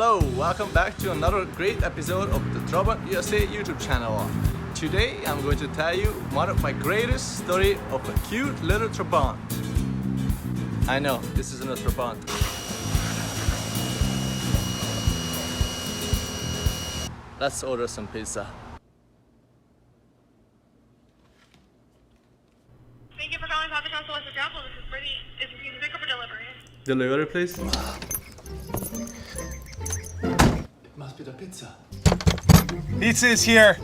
Hello, welcome back to another great episode of the Trabant USA YouTube channel. Today I'm going to tell you one of my greatest story of a cute little Trabant. I know, this isn't a Trabant. Let's order some pizza. Thank you for calling Papa John's Celestial Travel. This is Brittany. Is the team pick up or delivery? Delivery, please. It must be the pizza. Pizza is here.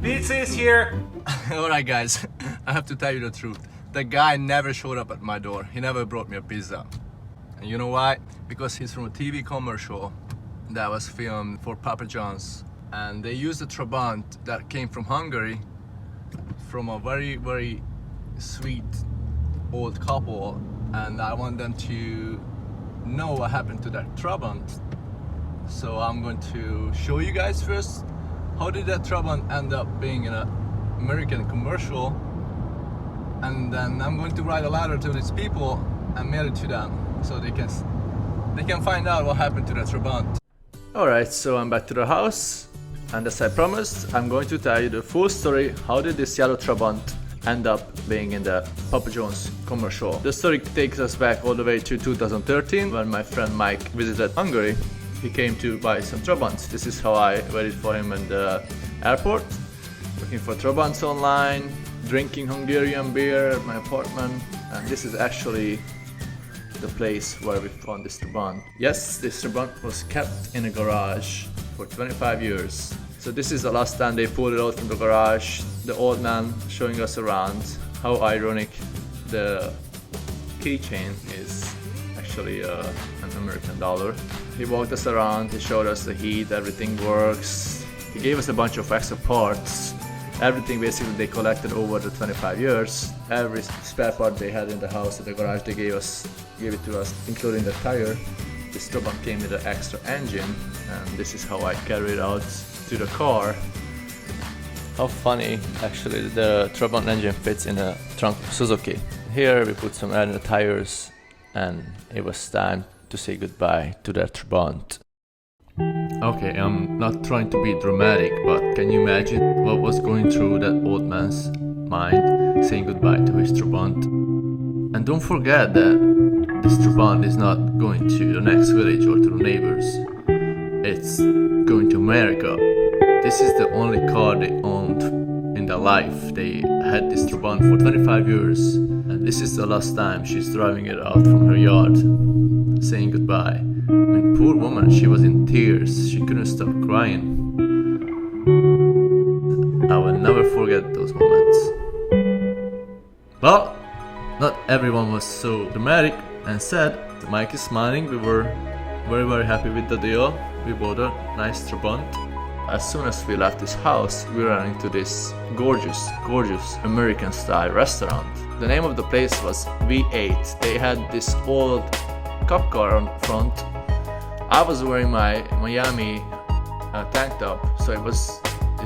Pizza is here. Alright guys, I have to tell you the truth. The guy never showed up at my door. He never brought me a pizza. And you know why? Because he's from a TV commercial that was filmed for Papa John's. And they used a Trabant that came from Hungary, from a very, very sweet old couple. And I want them to know what happened to that Trabant. So I'm going to show you guys first how did that Trabant end up being in an American commercial, and then I'm going to write a letter to these people and mail it to them so they can find out what happened to that Trabant. Alright, so I'm back to the house, and as I promised, I'm going to tell you the full story. How did this yellow Trabant end up being in the Papa John's commercial? The story takes us back all the way to 2013 when my friend Mike visited Hungary. He came to buy some Trabants. This is how I waited for him in the airport, looking for Trabants online, drinking Hungarian beer at my apartment, and this is actually the place where we found this Trabant. Yes, this Trabant was kept in a garage for 25 years. So this is the last time they pulled it out from the garage. The old man showing us around. How ironic, the keychain is actually an American dollar. He walked us around, he showed us the heat, everything works. He gave us a bunch of extra parts. Everything basically they collected over the 25 years. Every spare part they had in the house at the garage they gave it to us, including the tire. This Trabant came with an extra engine, and this is how I carried it out to the car. How funny, actually, the Trabant engine fits in a trunk of Suzuki. Here we put some air in the tires, and it was time to say goodbye to that Trabant. Okay, I'm not trying to be dramatic, but can you imagine what was going through that old man's mind saying goodbye to his Trabant? And don't forget that this Trabant is not going to the next village or to the neighbors. It's going to America. This is the only car they owned in their life. They had this Trabant for 25 years, and this is the last time she's driving it out from her yard, saying goodbye. I mean, poor woman, she was in tears. She couldn't stop crying. I will never forget those moments. Well, not everyone was so dramatic and sad. Mike is smiling. We were very, very happy with the deal. We bought a nice Trabant. As soon as we left this house, we ran into this gorgeous, gorgeous American-style restaurant. The name of the place was V8. They had this old cop car on front. I was wearing my Miami tank top, so it was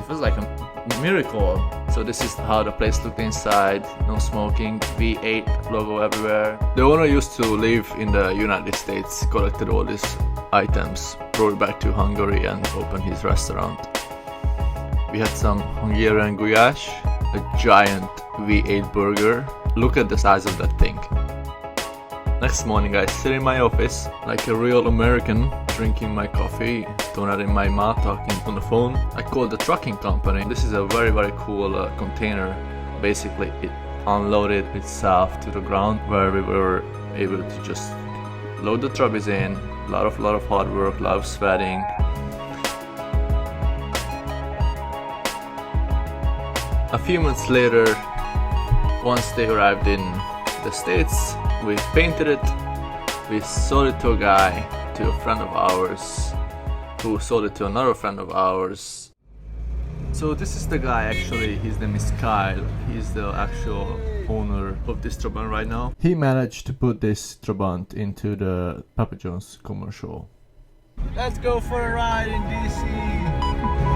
like a miracle. So this is how the place looked inside. No smoking, V8 logo everywhere. The owner used to live in the United States, collected all these items, brought it back to Hungary and opened his restaurant. We had some Hungarian goulash, a giant V8 burger. Look at the size of that thing. Next morning I sit in my office like a real American, drinking my coffee, donut in my mouth, talking on the phone. I called the trucking company. This is a very, very cool container. Basically it unloaded itself to the ground, where we were able to just load the trubbies in. A lot of hard work, a lot of sweating. A few months later, once they arrived in the States, we painted it, we sold it to a guy, to a friend of ours, who sold it to another friend of ours. So this is the guy, actually, his name is Kyle. He's the actual owner of this Trabant right now. He managed to put this Trabant into the Papa John's commercial. Let's go for a ride in DC!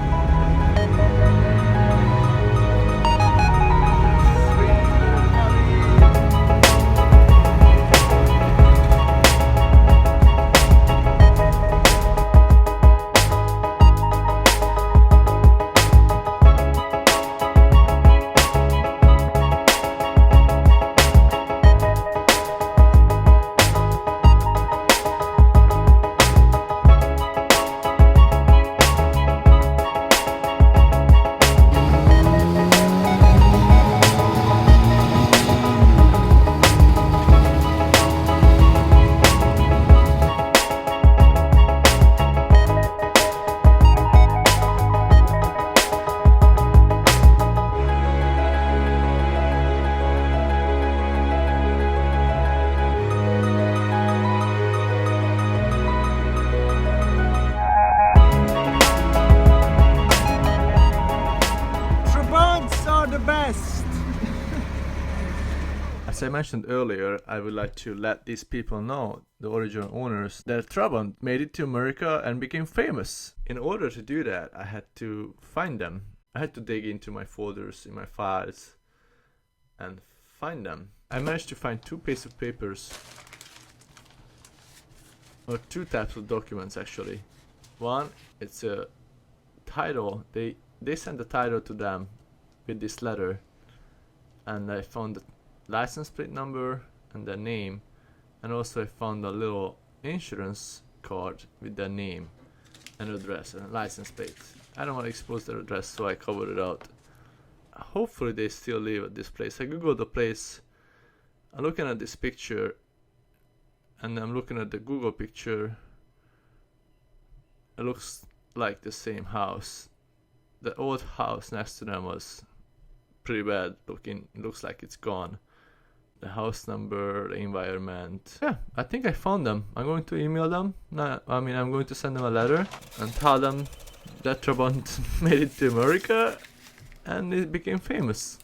mentioned earlier, I would like to let these people know, the original owners, that Trabant made it to America and became famous. In order to do that, I had to find them. I had to dig into my folders, in my files, and find them. I managed to find 2 pieces of papers, or 2 types of documents actually. One, it's a title. They sent the title to them with this letter, and I found the license plate number and their name, and also I found a little insurance card with their name and address and license plate. I don't want to expose their address, so I covered it out. Hopefully they still live at this place. I googled the place. I'm looking at this picture, and I'm looking at the Google picture. It looks like the same house. The old house next to them was pretty bad looking. It looks like it's gone. The house number, the environment. Yeah, I think I found them. I'm going to email them. I'm going to send them a letter and tell them that Trabant made it to America and it became famous.